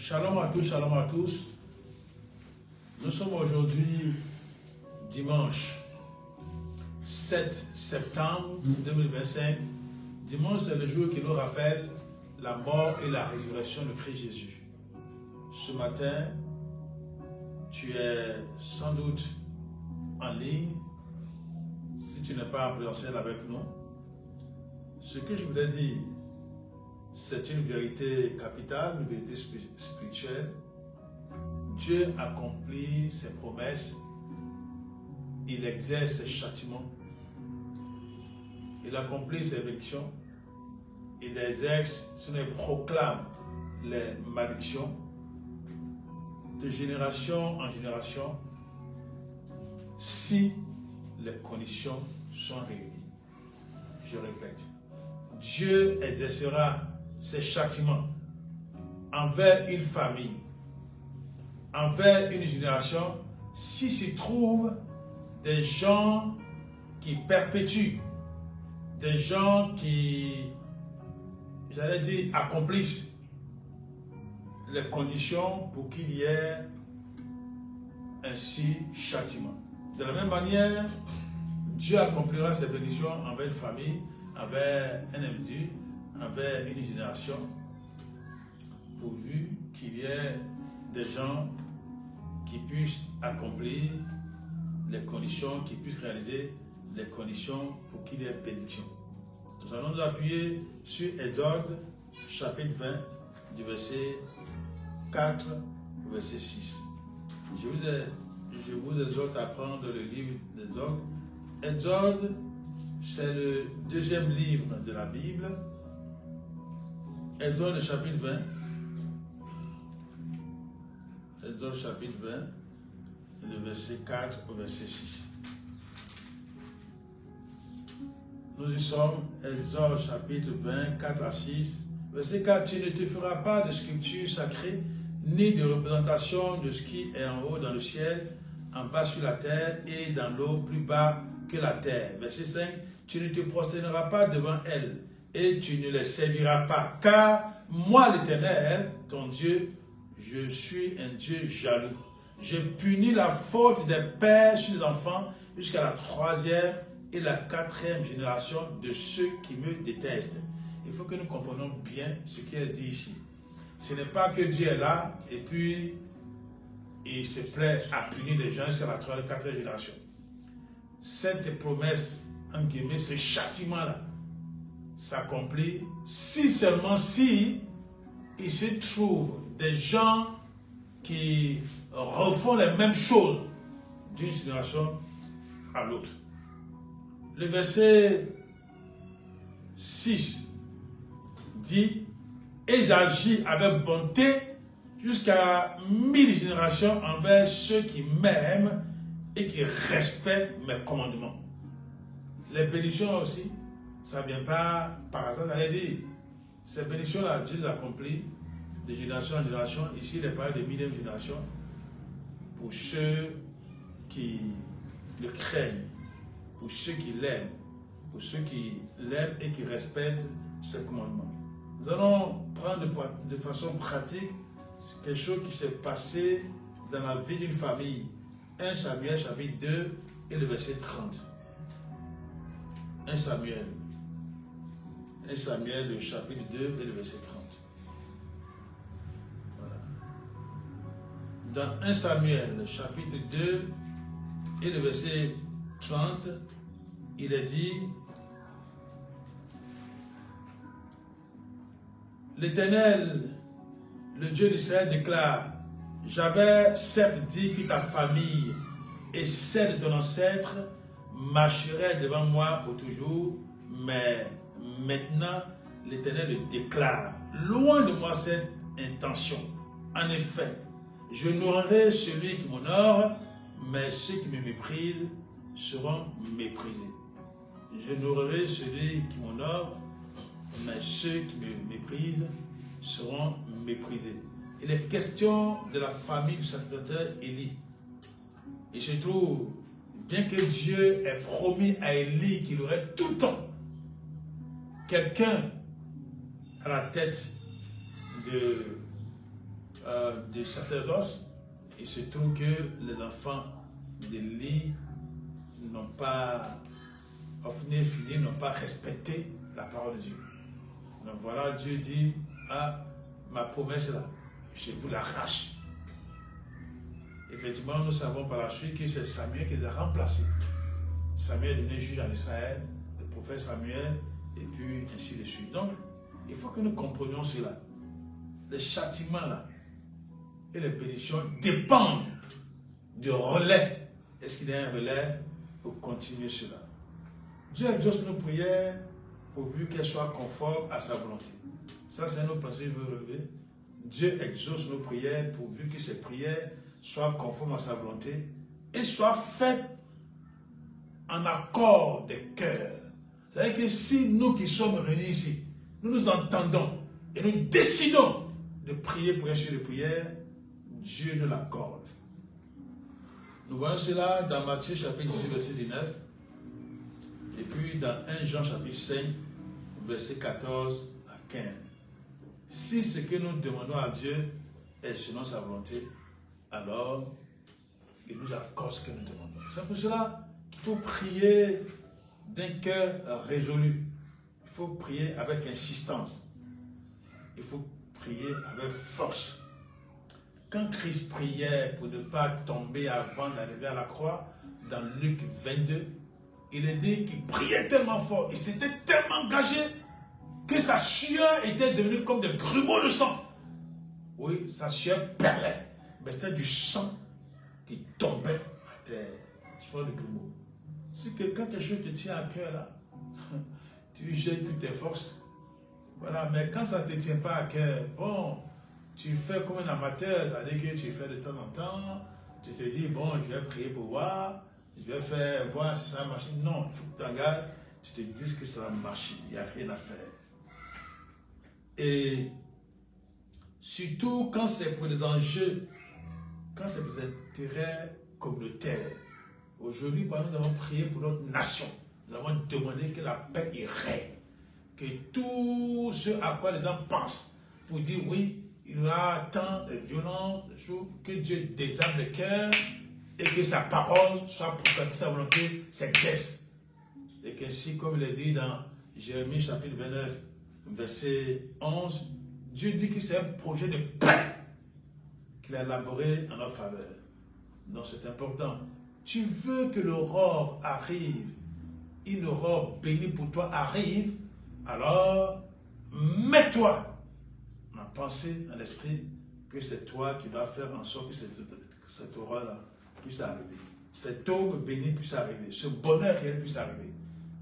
Shalom à tous, shalom à tous. Nous sommes aujourd'hui dimanche 7 septembre 2025. Dimanche, c'est le jour qui nous rappelle la mort et la résurrection de Christ Jésus. Ce matin, tu es sans doute en ligne, si tu n'es pas en présentiel avec nous. Ce que je voulais dire, c'est une vérité capitale, une vérité spirituelle. Dieu accomplit ses promesses, il exerce ses châtiments, il accomplit ses bénédictions, il exerce, sinon il proclame les malédictions de génération en génération si les conditions sont réunies. Je répète, Dieu exercera ses châtiments envers une famille, envers une génération, si s'y trouvent des gens qui perpétuent, des gens qui, j'allais dire, accomplissent les conditions pour qu'il y ait ainsi châtiment. De la même manière, Dieu accomplira ses bénédictions envers une famille, envers un individu, envers une génération, pourvu qu'il y ait des gens qui puissent accomplir les conditions, qui puissent réaliser les conditions pour qu'il y ait bénédiction. Nous allons nous appuyer sur Exode, chapitre 20, du verset 4 au verset 6. Je vous exhorte à prendre le livre d'Exode. Exode, c'est le deuxième livre de la Bible. Exode chapitre 20. Exode chapitre 20, le verset 4 au verset 6. Nous y sommes, Exode chapitre 20, 4 à 6. Verset 4, tu ne te feras pas de sculpture sacrée, ni de représentation de ce qui est en haut dans le ciel, en bas sur la terre et dans l'eau plus bas que la terre. Verset 5, tu ne te prosterneras pas devant elles et tu ne les serviras pas, car moi l'Éternel, ton Dieu, je suis un Dieu jaloux. Je punis la faute des pères sur les enfants jusqu'à la troisième et la quatrième génération de ceux qui me détestent. Il faut que nous comprenions bien ce qui est dit ici. Ce n'est pas que Dieu est là et puis il se plaît à punir les gens jusqu'à la troisième et quatrième génération. Cette promesse, en guillemets, ce châtiment-là, s'accomplit si seulement si il se trouve des gens qui refont les mêmes choses d'une génération à l'autre. Le verset 6 dit « Et j'agis avec bonté jusqu'à 1000 générations envers ceux qui m'aiment et qui respectent mes commandements. » Les bénédictions aussi, ça ne vient pas par hasard. Allez-y, ces bénédictions-là, Dieu les accomplit de génération en génération. Ici, il est parlé de millième génération pour ceux qui le craignent, pour ceux qui l'aiment, pour ceux qui l'aiment et qui respectent ses commandements. Nous allons prendre de façon pratique quelque chose qui s'est passé dans la vie d'une famille. 1 Samuel chapitre 2 et le verset 30. 1 Samuel le chapitre 2 et le verset 30. Dans 1 Samuel, le chapitre 2 et le verset 30, il est dit « L'Éternel, le Dieu d'Israël, déclare, j'avais certes dit que ta famille et celle de ton ancêtre marcheraient devant moi pour toujours, mais maintenant, l'Éternel le déclare, loin de moi cette intention. En effet, je n'honorerai celui qui m'honore, mais ceux qui me méprisent seront méprisés. Je n'honorerai celui qui m'honore, mais ceux qui me méprisent seront méprisés. » Il est question de la famille du sacrificateur Élie. Il se trouve, bien que Dieu ait promis à Élie qu'il aurait tout le temps quelqu'un à la tête de des sacerdoces, il se trouve que les enfants d'Élie n'ont pas, au fini, n'ont pas respecté la parole de Dieu. Donc voilà, Dieu dit, ah, ma promesse là, je vous l'arrache. Effectivement, nous savons par la suite que c'est Samuel qui les a remplacés. Samuel est devenu juge en Israël, le prophète Samuel, et puis ainsi de suite. Donc, il faut que nous comprenions cela. Les châtiments là, et les bénédictions dépendent du relais. Est-ce qu'il y a un relais pour continuer cela? Dieu exauce nos prières pourvu qu'elles soient conformes à sa volonté. Ça, c'est un autre principe que je veux relever. Dieu exauce nos prières pourvu que ces prières soient conformes à sa volonté et soient faites en accord des cœurs. C'est-à-dire que si nous qui sommes réunis ici, nous nous entendons et nous décidons de prier pour un sujet de prière, Dieu nous l'accorde. Nous voyons cela dans Matthieu chapitre 18, verset 19, et puis dans 1 Jean chapitre 5, verset 14 à 15. Si ce que nous demandons à Dieu est selon sa volonté, alors il nous accorde ce que nous demandons. C'est pour cela qu'il faut prier d'un cœur résolu. Il faut prier avec insistance. Il faut prier avec force. Quand Christ priait pour ne pas tomber avant d'arriver à la croix, dans Luc 22, il est dit qu'il priait tellement fort, il s'était tellement engagé que sa sueur était devenue comme des grumeaux de sang. Oui, sa sueur perlait, mais c'était du sang qui tombait à terre. Je parle de grumeaux. Si quelqu'un quelque chose te tient à cœur là, tu jettes toutes tes forces. Voilà, mais quand ça ne te tient pas à cœur, bon, tu fais comme un amateur, c'est-à-dire que tu fais de temps en temps, tu te dis, bon, je vais prier pour voir, je vais faire voir si ça marche. Non, il faut que tu t'engages, tu te dises que ça va marcher, il n'y a rien à faire. Et surtout quand c'est pour des enjeux, quand c'est pour des intérêts communautaires. Aujourd'hui, nous avons prié pour notre nation. Nous avons demandé que la paix y règne. Que tout ce à quoi les gens pensent, pour dire oui, il y aura tant de violence, de choses, que Dieu désarme le cœur et que sa parole soit proclamée, que sa volonté s'exerce. Et que si, comme il est dit dans Jérémie chapitre 29, verset 11, Dieu dit que c'est un projet de paix qu'il a élaboré en notre faveur. Donc c'est important. Tu veux que l'aurore arrive, une aurore bénie pour toi arrive, alors mets-toi en pensée, en esprit, que c'est toi qui dois faire en sorte que cette aurore-là puisse arriver. Cette aube bénie puisse arriver, ce bonheur réel puisse arriver.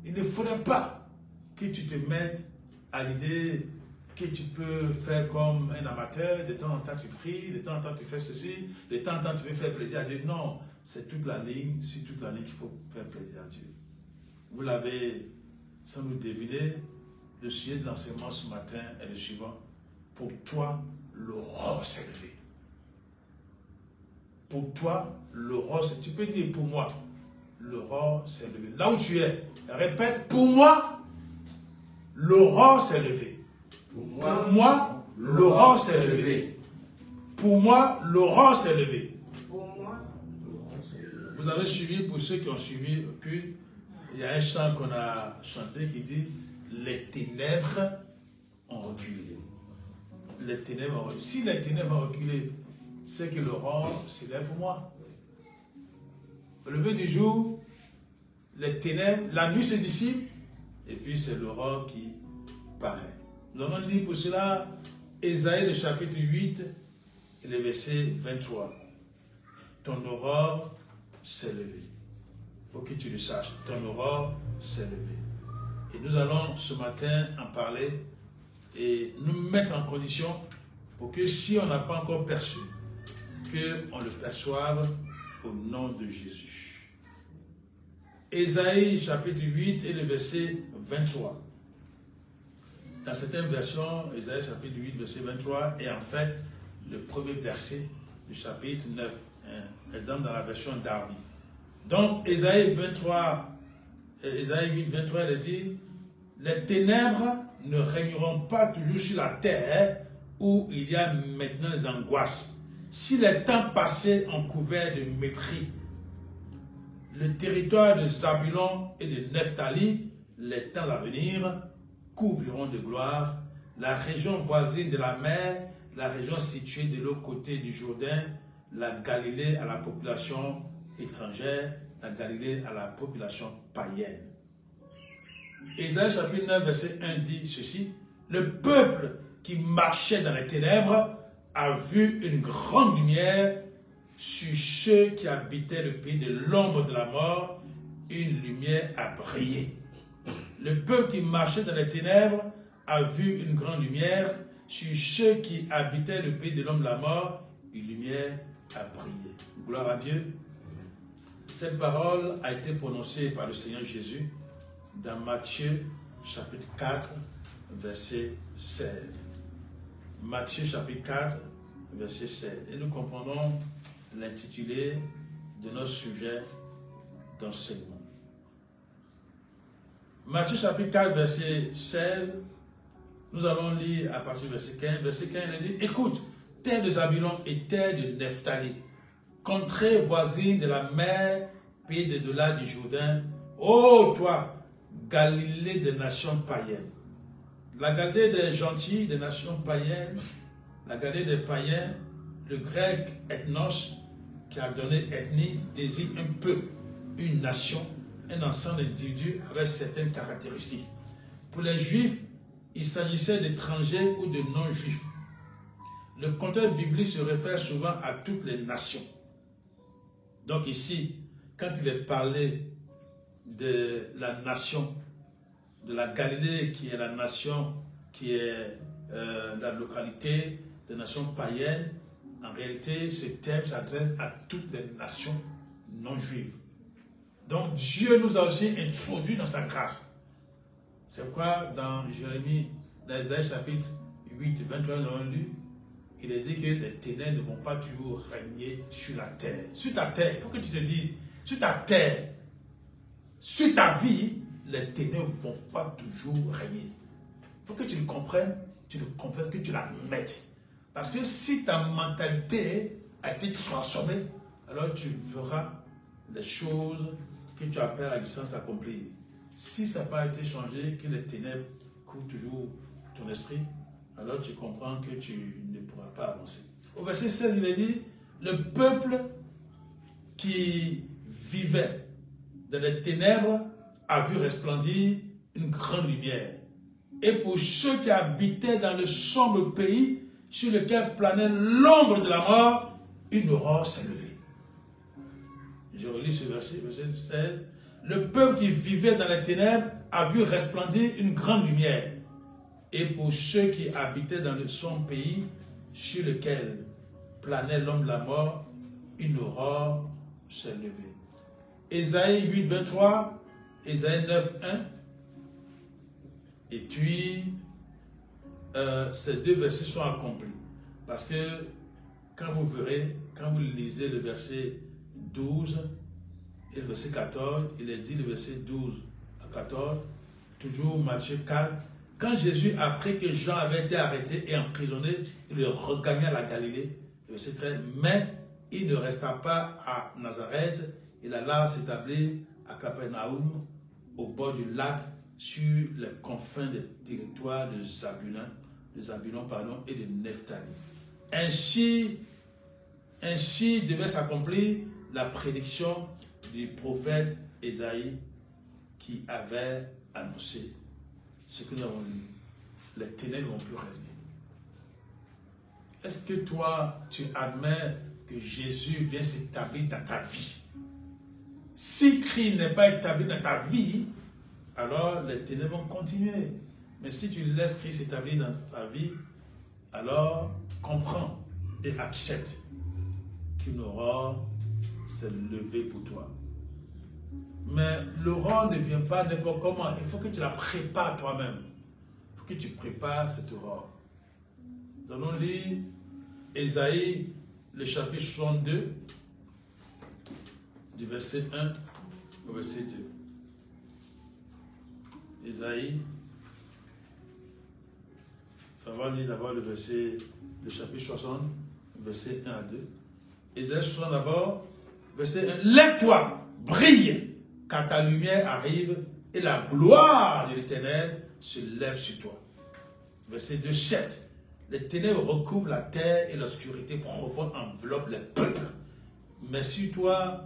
Il ne faudrait pas que tu te mettes à l'idée que tu peux faire comme un amateur, de temps en temps tu pries, de temps en temps tu fais ceci, de temps en temps tu veux faire plaisir à Dieu. Non, c'est toute la ligne, c'est toute la ligne qu'il faut faire plaisir à Dieu. Vous l'avez sans nous deviner, le sujet de l'enseignement ce matin est le suivant. Pour toi, l'aurore s'est levée. Pour toi, l'aurore s'est levée. Tu peux dire pour moi, l'aurore s'est levée. Là où tu es, répète, pour moi, l'aurore s'est levée. Pour moi, l'aurore s'est levée. Pour moi, l'aurore s'est levée. Vous avez suivi, pour ceux qui ont suivi le culte, il y a un chant qu'on a chanté qui dit « Les ténèbres ont reculé ». Les ténèbres ont reculé. Si les ténèbres ont reculé, c'est que l'aurore s'élève pour moi. Au lever du jour, les ténèbres, la nuit se dissipe, et puis c'est l'aurore qui paraît. Nous allons lire pour cela Ésaïe, le chapitre 8, et le verset 23. Ton aurore s'est levée. Il faut que tu le saches. Ton aurore s'est levée. Et nous allons ce matin en parler et nous mettre en condition pour que si on n'a pas encore perçu, qu'on le perçoive au nom de Jésus. Ésaïe chapitre 8 et le verset 23. Dans certaines versions, Ésaïe chapitre 8, verset 23 est en fait le premier verset du chapitre 9. Exemple dans la version Darby. Donc, Ésaïe 23, Ésaïe 8, 23, elle dit, les ténèbres ne régneront pas toujours sur la terre où il y a maintenant des angoisses. Si les temps passés ont couvert de mépris, le territoire de Zabulon et de Nephtali, les temps à venir, couvriront de gloire. La région voisine de la mer, la région située de l'autre côté du Jourdain, la Galilée à la population étrangère, la Galilée à la population païenne. Ésaïe chapitre 9, verset 1 dit ceci: le peuple qui marchait dans les ténèbres a vu une grande lumière. Sur ceux qui habitaient le pays de l'ombre de la mort, une lumière a brillé. Le peuple qui marchait dans les ténèbres a vu une grande lumière. Sur ceux qui habitaient le pays de l'ombre de la mort, une lumière a brillé. Gloire à Dieu. Cette parole a été prononcée par le Seigneur Jésus dans Matthieu chapitre 4, verset 16. Matthieu chapitre 4, verset 16. Et nous comprenons l'intitulé de notre sujet d'enseignement. Matthieu chapitre 4, verset 16, nous allons lire à partir du verset 15. Verset 15, il dit: écoute, terre de Zabulon et terre de Nephtali, contrée voisine de la mer, pays de delà du Jourdain, ô toi, Galilée des nations païennes. La Galilée des gentils, des nations païennes, la Galilée des païens, le grec ethnos, qui a donné ethnie, désigne un peuple, une nation, un ensemble d'individus avec certaines caractéristiques. Pour les juifs, il s'agissait d'étrangers ou de non-juifs. Le contexte biblique se réfère souvent à toutes les nations. Donc ici, quand il est parlé de la nation, de la Galilée, qui est la nation, qui est la localité des nations païennes, en réalité, ce terme s'adresse à toutes les nations non juives. Donc Dieu nous a aussi introduits dans sa grâce. C'est pourquoi dans Jérémie, dans Isaïe chapitre 8, 23, nous avons lu, il est dit que les ténèbres ne vont pas toujours régner sur la terre. Sur ta terre, il faut que tu te dises, sur ta terre, sur ta vie, les ténèbres ne vont pas toujours régner. Il faut que tu le comprennes, tu le comprennes, que tu la mettes. Parce que si ta mentalité a été transformée, alors tu verras les choses que tu appelles à la distance accomplir. Si ça n'a pas été changé, que les ténèbres couvrent toujours ton esprit, alors tu comprends que tu ne pourras pas avancer. Au verset 16, il est dit, le peuple qui vivait dans les ténèbres a vu resplendir une grande lumière. Et pour ceux qui habitaient dans le sombre pays, sur lequel planait l'ombre de la mort, une aurore s'est levée. Je relis ce verset, verset 16. Le peuple qui vivait dans les ténèbres a vu resplendir une grande lumière. Et pour ceux qui habitaient dans le sombre pays, sur lequel planait l'ombre de la mort, une aurore s'est levée. Ésaïe 8, 23, Ésaïe 9, 1. Et puis, ces deux versets sont accomplis. Parce que quand vous verrez, quand vous lisez le verset 12 et le verset 14, il est dit le verset 12 à 14, toujours Matthieu 4, quand Jésus, après que Jean avait été arrêté et emprisonné, il regagna la Galilée, le verset 13, mais il ne resta pas à Nazareth, il alla s'établir à Capernaum, au bord du lac, sur les confins des territoires de Zabulon, et de Nephtali. Ainsi devait s'accomplir la prédiction du prophète Ésaïe qui avait annoncé ce que nous avons lu. Les ténèbres ne vont plus régner. Est-ce que toi, tu admets que Jésus vient s'établir dans ta vie? Si Christ n'est pas établi dans ta vie, alors les ténèbres vont continuer. Mais si tu laisses Christ s'établir dans ta vie, alors comprends et accepte qu'une aurore s'est levée pour toi. Mais l'aurore ne vient pas n'importe comment. Il faut que tu la prépares toi-même. Il faut que tu prépares cette aurore. Nous allons lire Ésaïe, le chapitre 62, du verset 1 au verset 2. Ésaïe, Ça va lire d'abord le chapitre 60, verset 1 à 2. Ésaïe 60 d'abord, verset 1. Lève-toi, brille, car ta lumière arrive et la gloire de l'Éternel se lève sur toi. Verset 2, 7. Les ténèbres recouvrent la terre et l'obscurité profonde enveloppe les peuples. Mais sur toi,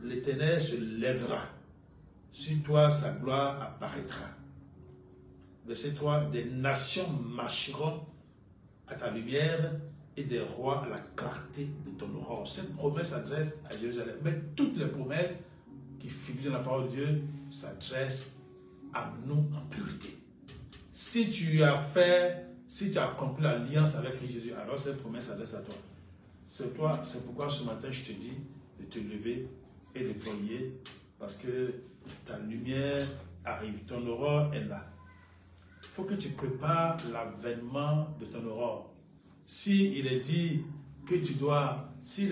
l'Éternel se lèvera. Sur toi, sa gloire apparaîtra. Verset 3. Des nations marcheront à ta lumière et des rois à la clarté de ton aurore. Cette promesse s'adresse à Jérusalem. Mais toutes les promesses qui figurent dans la parole de Dieu s'adressent à nous en priorité. Si tu as accompli l'alliance avec Jésus, alors cette promesse s'adresse à toi. C'est pourquoi ce matin je te dis de te lever et de prier parce que ta lumière arrive, ton aurore est là. Il faut que tu prépares l'avènement de ton aurore. S'il est dit que tu dois te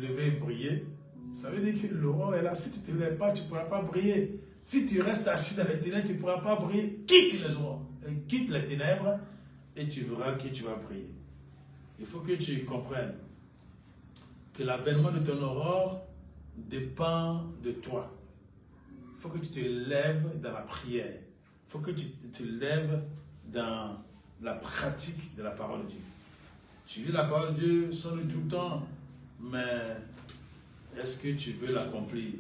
lever et briller, ça veut dire que l'aurore est là. Si tu ne te lèves pas, tu ne pourras pas briller. Si tu restes assis dans les ténèbres, tu ne pourras pas briller. Quitte les aurores, quitte les ténèbres et tu verras que tu vas briller. Il faut que tu comprennes que l'avènement de ton aurore dépend de toi. Il faut que tu te lèves dans la prière. Il faut que tu te lèves dans la pratique de la parole de Dieu. Tu lis la parole de Dieu sans doute tout le temps, mais est-ce que tu veux l'accomplir?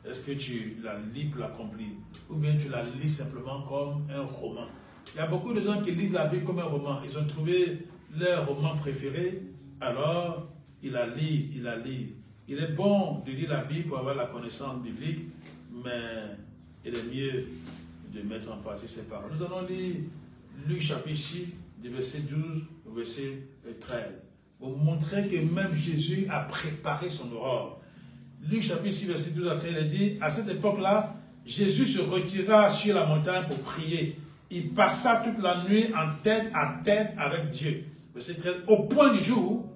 Est-ce que tu la lis pour l'accomplir? Ou bien tu la lis simplement comme un roman? Il y a beaucoup de gens qui lisent la Bible comme un roman. Ils ont trouvé leur roman préféré, alors ils la lisent, ils la lisent. Il est bon de lire la Bible pour avoir la connaissance biblique, mais il est mieux de mettre en pratique ces paroles. Nous allons lire Luc chapitre 6, du verset 12 au verset 13, pour montrer que même Jésus a préparé son aurore. Luc chapitre 6, verset 12 à 13, il dit, à cette époque-là, Jésus se retira sur la montagne pour prier. Il passa toute la nuit en tête à tête avec Dieu. Verset 13, au point du jour,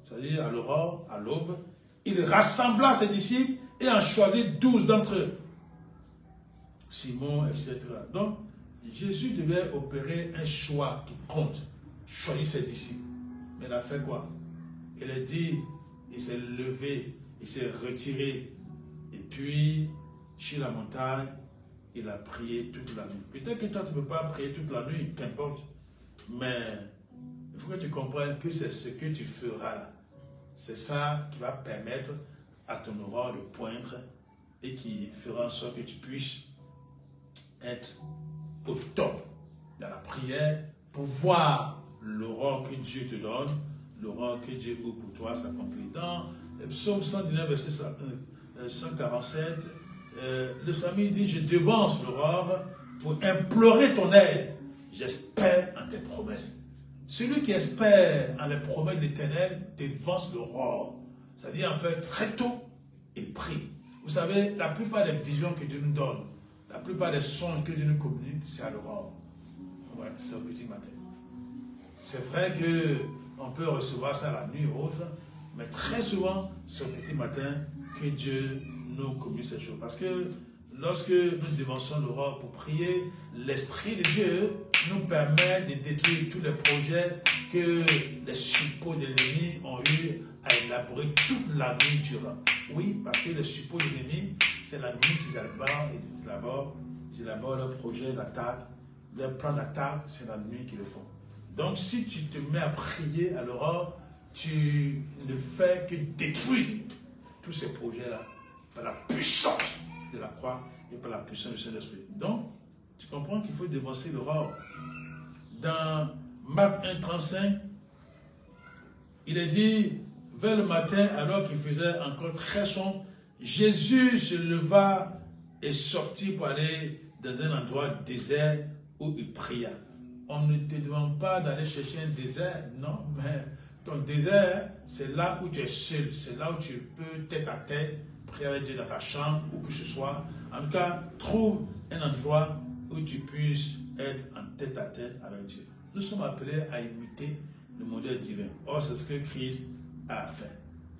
c'est-à-dire à l'aurore, à l'aube, il rassembla ses disciples et en choisit 12 d'entre eux. Simon, etc. Donc, Jésus devait opérer un choix qui compte. Choisir ses disciples. Mais il a fait quoi? Il a dit, il s'est levé, il s'est retiré. Et puis, sur la montagne, il a prié toute la nuit. Peut-être que toi, tu ne peux pas prier toute la nuit, qu'importe. Mais il faut que tu comprennes que c'est ce que tu feras là. C'est ça qui va permettre à ton aurore de poindre et qui fera en sorte que tu puisses être au top dans la prière pour voir l'aurore que Dieu te donne, l'aurore que Dieu ouvre pour toi s'accomplir. Dans le psaume 119, verset 147, le psalmiste dit, je devance l'aurore pour implorer ton aide. J'espère en tes promesses. Celui qui espère en les promesses de l'Éternel devance l'aurore. C'est-à-dire, en fait, très tôt, il prie. Vous savez, la plupart des visions que Dieu nous donne, la plupart des songes que Dieu nous communique, c'est à l'aurore. Ouais, c'est au petit matin. C'est vrai qu'on peut recevoir ça la nuit ou autre, mais très souvent, c'est au petit matin que Dieu nous communique ces choses. Parce que lorsque nous devançons l'aurore pour prier, l'Esprit de Dieu nous permet de détruire tous les projets que les suppôts de l'ennemi ont eu à élaborer toute la nuit durant. Oui, parce que les suppôts de l'ennemi, c'est la nuit qu'ils élaborent leur projet d'attaque, leur plan d'attaque, c'est la nuit qu'ils le font. Donc si tu te mets à prier à l'aurore, tu ne fais que détruire tous ces projets-là par la puissance de la croix et par la puissance du Saint-Esprit. Donc, tu comprends qu'il faut dévancer l'aurore. Dans Marc 1,35, il est dit, vers le matin, alors qu'il faisait encore très sombre, Jésus se leva et sortit pour aller dans un endroit désert où il pria. On ne te demande pas d'aller chercher un désert, non, mais ton désert, c'est là où tu es seul, c'est là où tu peux tête à tête prier avec Dieu dans ta chambre ou que ce soit. En tout cas, trouve un endroit où tu puisses être en tête à tête avec Dieu. Nous sommes appelés à imiter le modèle divin. Or, c'est ce que Christ a fait.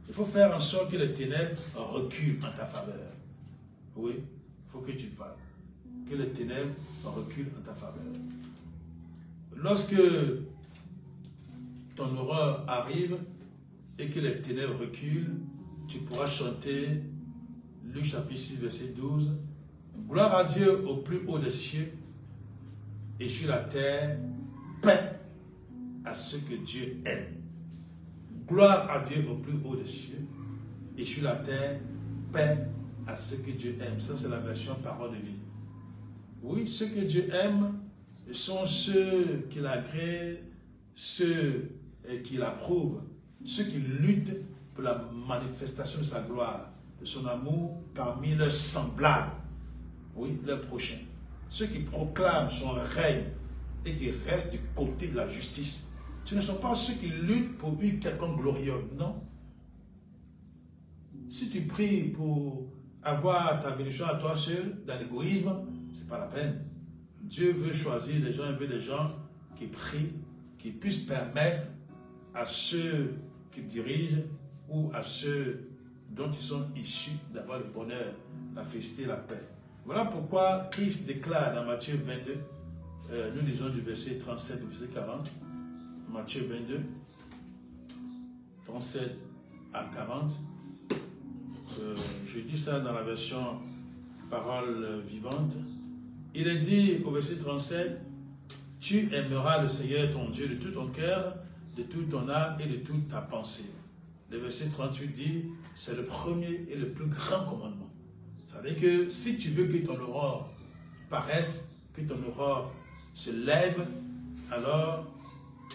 Il faut faire en sorte que les ténèbres reculent en ta faveur. Oui, il faut que tu le fasses. Que les ténèbres reculent en ta faveur. lorsque ton horreur arrive et que les ténèbres reculent, tu pourras chanter Luc chapitre 6, verset 12. Gloire à Dieu au plus haut des cieux et sur la terre, paix à ceux que Dieu aime. Gloire à Dieu au plus haut des cieux et sur la terre, paix à ceux que Dieu aime. Ça, c'est la version parole de vie. Oui, ceux que Dieu aime sont ceux qu'il agrée, ceux qu'il approuve, ceux qui luttent pour la manifestation de sa gloire, de son amour parmi leurs semblables, oui, leurs prochains. Ceux qui proclament son règne et qui restent du côté de la justice. Ce ne sont pas ceux qui luttent pour une quelconque gloriole, non. Si tu pries pour avoir ta bénédiction à toi seul, dans l'égoïsme, ce n'est pas la peine. Dieu veut choisir des gens, il veut des gens qui prient, qui puissent permettre à ceux qui dirigent ou à ceux dont ils sont issus d'avoir le bonheur, la félicité, la paix. Voilà pourquoi Christ déclare dans Matthieu 22, nous lisons du verset 37 au verset 40, Matthieu 22, 37 à 40. Je dis ça dans la version parole vivante. Il est dit au verset 37, « Tu aimeras le Seigneur ton Dieu de tout ton cœur, de toute ton âme et de toute ta pensée. » Le verset 38 dit, c'est le premier et le plus grand commandement. Ça veut dire que si tu veux que ton aurore paraisse, que ton aurore se lève, alors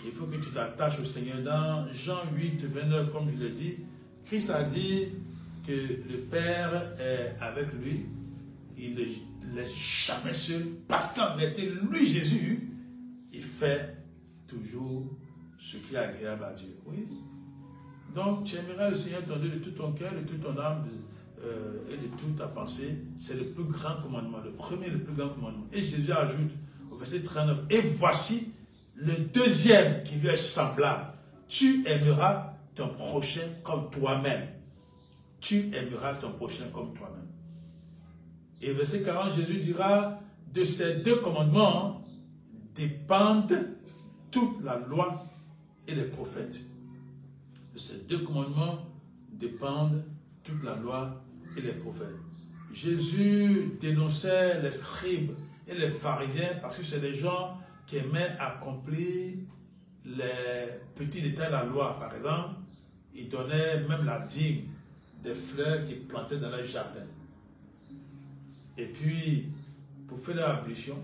il faut que tu t'attaches au Seigneur. Dans Jean 8, 29, comme je l'ai dit, Christ a dit que le Père est avec lui. Il ne laisse jamais seul, parce qu'en réalité, lui, Jésus, il fait toujours ce qui est agréable à Dieu. Oui. Donc, tu aimeras le Seigneur ton Dieu de tout ton cœur, de toute ton âme et de toute ta pensée. C'est le plus grand commandement, le premier, le plus grand commandement. Et Jésus ajoute au verset 39, et voici le deuxième qui lui est semblable. Tu aimeras ton prochain comme toi-même. Tu aimeras ton prochain comme toi-même. Et verset 40, Jésus dira, de ces deux commandements dépendent toute la loi et les prophètes. De ces deux commandements dépendent toute la loi et les prophètes. Jésus dénonçait les scribes et les pharisiens parce que c'est des gens qui aimaient accomplir les petits détails de la loi. Par exemple, ils donnaient même la dîme des fleurs qu'ils plantaient dans leur jardin. Et puis, pour faire leur ablution,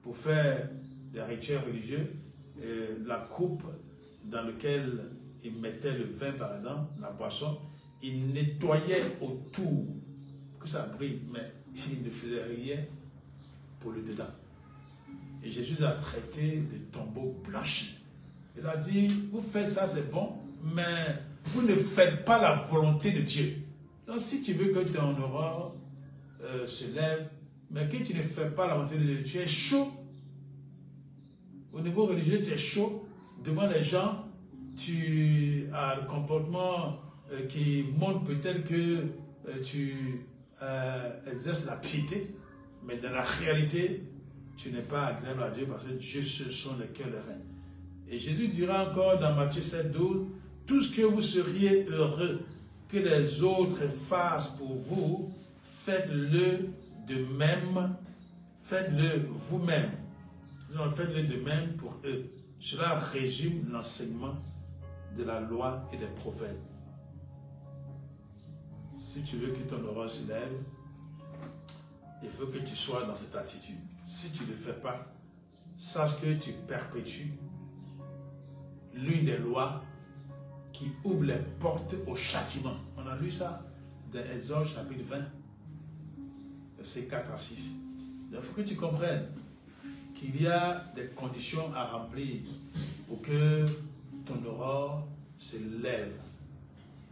pour faire les rituels religieux, la coupe dans laquelle ils mettaient le vin, par exemple, la boisson, ils nettoyaient autour, que ça brille, mais ils ne faisaient rien pour le dedans. Et Jésus a traité de tombeaux blanchis. Il a dit, vous faites ça, c'est bon, mais vous ne faites pas la volonté de Dieu. Donc si tu veux que ton aurore se lève, mais que tu ne fais pas la volonté de Dieu, tu es chaud. Au niveau religieux, tu es chaud. Devant les gens, tu as le comportement qui montre peut-être que tu exerces la piété, mais dans la réalité, tu n'es pas agréable à Dieu parce que Dieu, ce sont les cœurs les reins. Et Jésus dira encore dans Matthieu 7, 12, tout ce que vous seriez heureux que les autres fassent pour vous, faites-le de même, faites-le vous-même. Faites-le de même pour eux. Cela résume l'enseignement de la loi et des prophètes. Si tu veux que ton aurore se lève, il faut que tu sois dans cette attitude. Si tu ne le fais pas, sache que tu perpétues l'une des lois qui ouvre les portes au châtiment. On a lu ça dans Exode chapitre 20, versets 4 à 6. Il faut que tu comprennes qu'il y a des conditions à remplir pour que ton aurore se lève.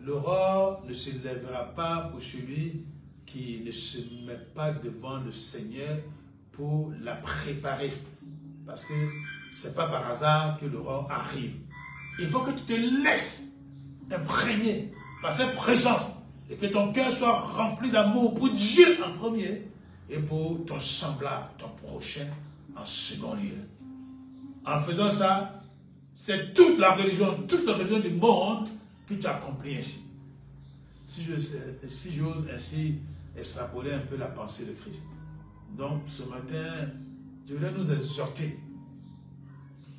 L'aurore ne se lèvera pas pour celui qui ne se met pas devant le Seigneur pour la préparer. Parce que ce n'est pas par hasard que l'aurore arrive. Il faut que tu te laisses imprégner par cette présence et que ton cœur soit rempli d'amour pour Dieu en premier et pour ton semblable, ton prochain en second lieu. En faisant ça, c'est toute la religion du monde qui t'a accompli ainsi. Si j'ose ainsi extrapoler un peu la pensée de Christ. Donc ce matin, je voulais nous exhorter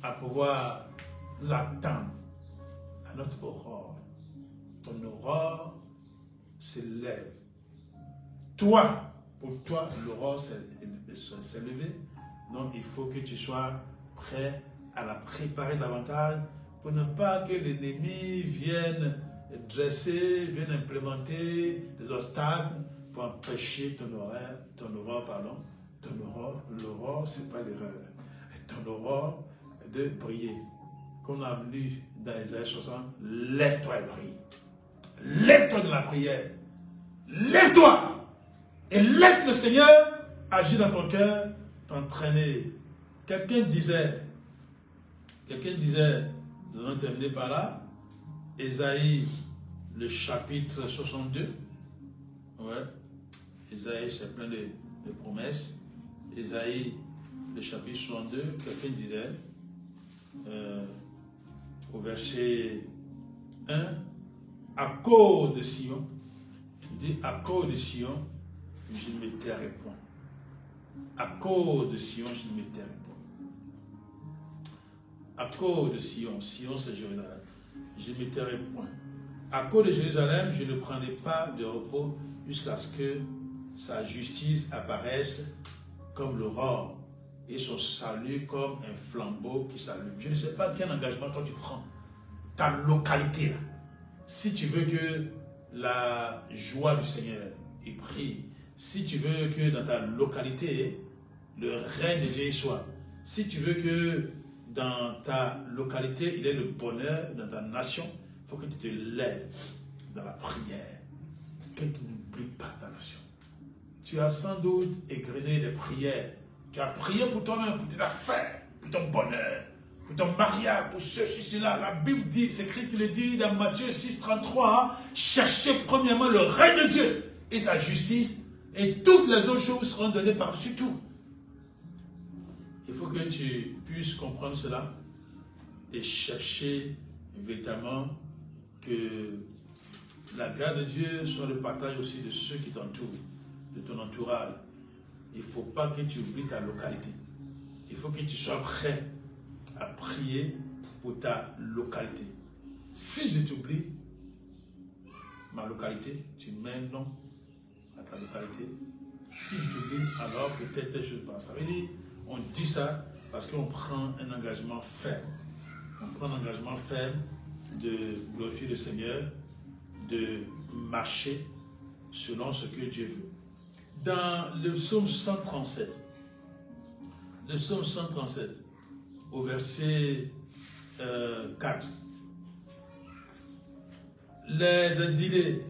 à pouvoir nous attendre à notre aurore. Ton aurore s'élève. Toi, pour toi, l'aurore s'est levée. Donc il faut que tu sois prêt à la préparer davantage pour ne pas que l'ennemi vienne dresser, vienne implémenter des obstacles pour empêcher ton aurore, pardon. Ton aurore, l'aurore, ce n'est pas l'erreur. Ton aurore de briller. Comme on a lu dans Isaïe 60, lève-toi et brille. Lève-toi dans la prière. Lève-toi et laisse le Seigneur agir dans ton cœur, t'entraîner. Quelqu'un disait, nous allons terminer par là, Isaïe, le chapitre 62. Ouais, Isaïe, c'est plein de promesses. Isaïe, le chapitre 62, quelqu'un disait, au verset 1, à cause de Sion, il dit, à cause de Sion, je ne me tairai point. À cause de Sion, je ne me tairai point. À cause de Sion, Sion c'est Jérusalem, je ne me tairai point. À cause de Jérusalem, je ne prendrai pas de repos jusqu'à ce que sa justice apparaisse comme l'aurore et son salut comme un flambeau qui s'allume. Je ne sais pas quel engagement toi tu prends. Ta localité là. Si tu veux que la joie du Seigneur y brille, si tu veux que dans ta localité, le règne de Dieu y soit, si tu veux que dans ta localité, il y ait le bonheur dans ta nation, il faut que tu te lèves dans la prière, que tu n'oublies pas ta nation. Tu as sans doute égrené des prières. Tu as prié pour toi-même, pour tes affaires, pour ton bonheur, pour ton mariage, pour ceci, cela. La Bible dit, c'est écrit qu'il est dit dans Matthieu 6, 33, cherchez premièrement le règne de Dieu et sa justice, et toutes les autres choses seront données par-dessus tout. Il faut que tu puisses comprendre cela et chercher véritablement que la grâce de Dieu soit le partage aussi de ceux qui t'entourent, de ton entourage. Il ne faut pas que tu oublies ta localité. Il faut que tu sois prêt à prier pour ta localité. Si je t'oublie, ma localité, tu mets non à ta localité. Si je t'oublie, alors peut-être des choses passent. Ça veut dire, on dit ça parce qu'on prend un engagement ferme. On prend un engagement ferme de glorifier le Seigneur, de marcher selon ce que Dieu veut. Dans le psaume 137, au verset 4, les exilés,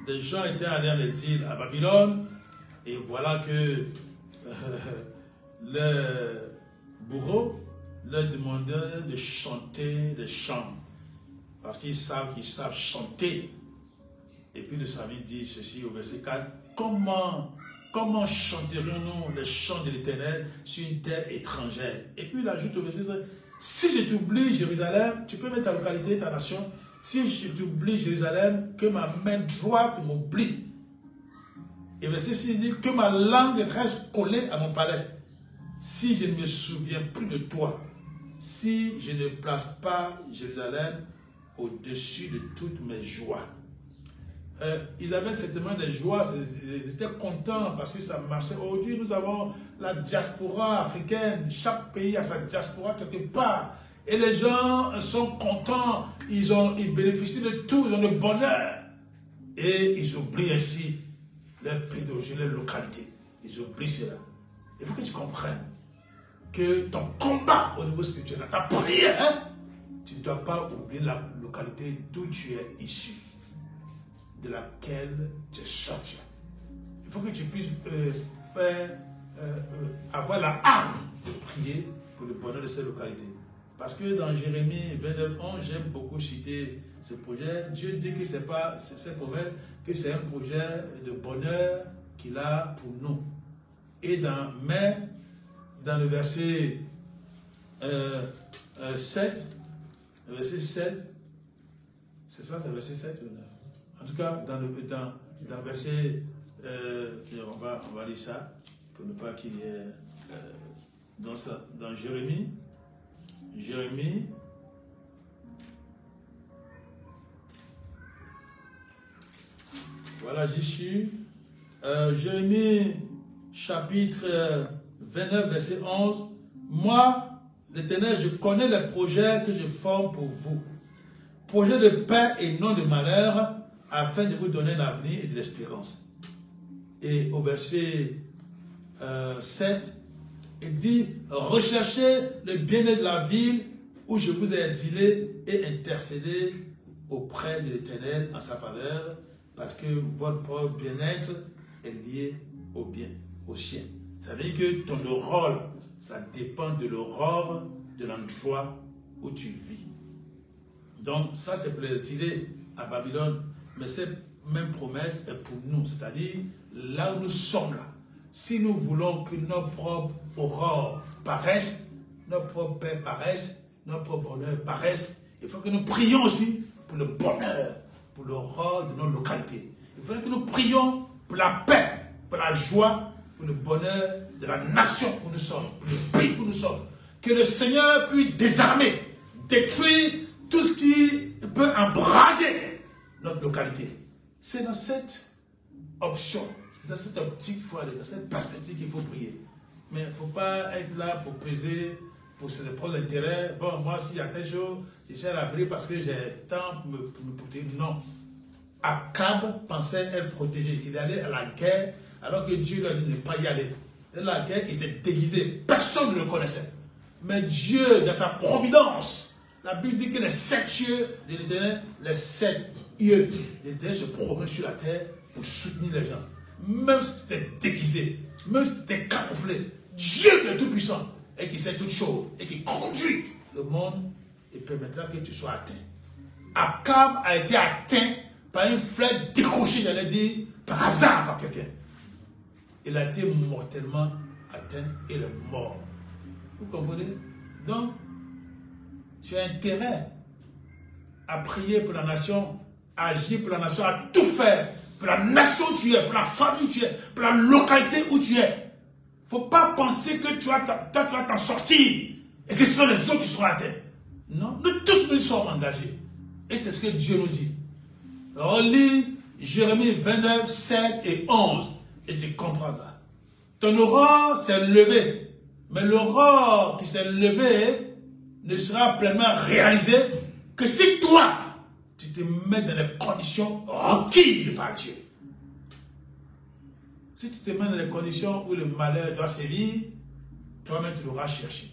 des gens étaient allés en exil à Babylone, et voilà que le bourreau leur demandait de chanter des chants, parce qu'ils savent chanter. Et puis le Saint-Esprit dit ceci au verset 4, comment chanterions-nous les chants de l'Éternel sur une terre étrangère? Et puis il ajoute au verset 5, si je t'oublie Jérusalem, tu peux mettre ta localité, ta nation, si je t'oublie Jérusalem, que ma main droite m'oublie. Et verset 6 dit, que ma langue reste collée à mon palais, si je ne me souviens plus de toi, si je ne place pas Jérusalem au-dessus de toutes mes joies. Ils avaient certainement des joies, ils étaient contents parce que ça marchait. Aujourd'hui, nous avons la diaspora africaine, chaque pays a sa diaspora quelque part. Et les gens sont contents, ils bénéficient de tout, ils ont le bonheur. Et ils oublient ainsi leur pays d'origine, leur localité. Ils oublient cela. Il faut que tu comprennes que ton combat au niveau spirituel, ta prière, tu ne dois pas oublier la localité d'où tu es issu, de laquelle tu es sorti. Il faut que tu puisses avoir la hargne de prier pour le bonheur de cette localité. Parce que dans Jérémie 29:11, j'aime beaucoup citer ce projet. Dieu dit que c'est pas cette promesse, que c'est un projet de bonheur qu'il a pour nous. Et dans le verset 7, le verset 7, c'est ça, c'est le verset 7 ou 9? En tout cas, dans le verset, on va lire ça, pour ne pas qu'il y ait, dans Jérémie, voilà, j'y suis, Jérémie, chapitre 29, verset 11, moi, l'Éternel, je connais les projets que je forme pour vous, projets de paix et non de malheur, afin de vous donner l'avenir et de l'espérance. Et au verset 7, il dit, recherchez le bien-être de la ville où je vous ai exilé et intercédé auprès de l'Éternel en sa faveur, parce que votre propre bien-être est lié au bien, au sien. Ça veut dire que ton rôle, ça dépend de l'aurore de l'endroit où tu vis. Donc ça c'est pour les exilés à Babylone, mais cette même promesse est pour nous, c'est-à-dire là où nous sommes là. Si nous voulons que notre propre aurore paraisse, notre propre paix paraisse, notre propre bonheur paraisse, il faut que nous prions aussi pour le bonheur, pour l'aurore de nos localités. Il faut que nous prions pour la paix, pour la joie, pour le bonheur de la nation où nous sommes, pour le pays où nous sommes. Que le Seigneur puisse désarmer, détruire tout ce qui peut embraser notre localité. C'est dans cette option, dans cette optique qu'il faut aller, dans cette perspective qu'il faut prier. Mais il ne faut pas être là pour peser, pour ses propres intérêts. Bon, moi, s'il y a telle chose, je cherche à l'abri parce que j'ai temps pour me protéger. Non. Akab pensait être protégé. Il allait à la guerre alors que Dieu lui a dit de ne pas y aller. Dans la guerre, il s'est déguisé. Personne ne le connaissait. Mais Dieu, dans sa providence, la Bible dit que les 7 yeux de l'Éternel, les 7 yeux de l'Éternel se promènent sur la terre pour soutenir les gens. Même si tu étais déguisé, même si tu étais camouflé, Dieu qui est tout puissant et qui sait toutes choses et qui conduit le monde et permettra que tu sois atteint. Akab a été atteint par une flèche décrochée, j'allais dire, par hasard par quelqu'un. Il a été mortellement atteint et il est mort. Vous comprenez? Donc, tu as intérêt à prier pour la nation, à agir pour la nation, à tout faire pour la nation où tu es, pour la famille où tu es, pour la localité où tu es. Il ne faut pas penser que tu vas t'en sortir et que ce sont les autres qui seront atteints. Non, nous tous nous sommes engagés. Et c'est ce que Dieu nous dit. Relis Jérémie 29, 7 et 11 et tu comprendras. Ton aurore s'est levée, mais l'aurore qui s'est levée ne sera pleinement réalisée que si toi, tu te mets dans les conditions requises par Dieu. Si tu te mets dans les conditions où le malheur doit sévir, toi-même tu l'auras cherché.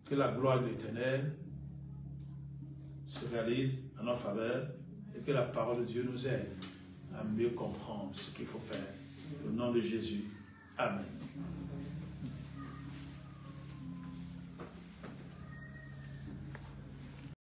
Que la gloire de l'Éternel se réalise en notre faveur et que la parole de Dieu nous aide à mieux comprendre ce qu'il faut faire. Au nom de Jésus. Amen.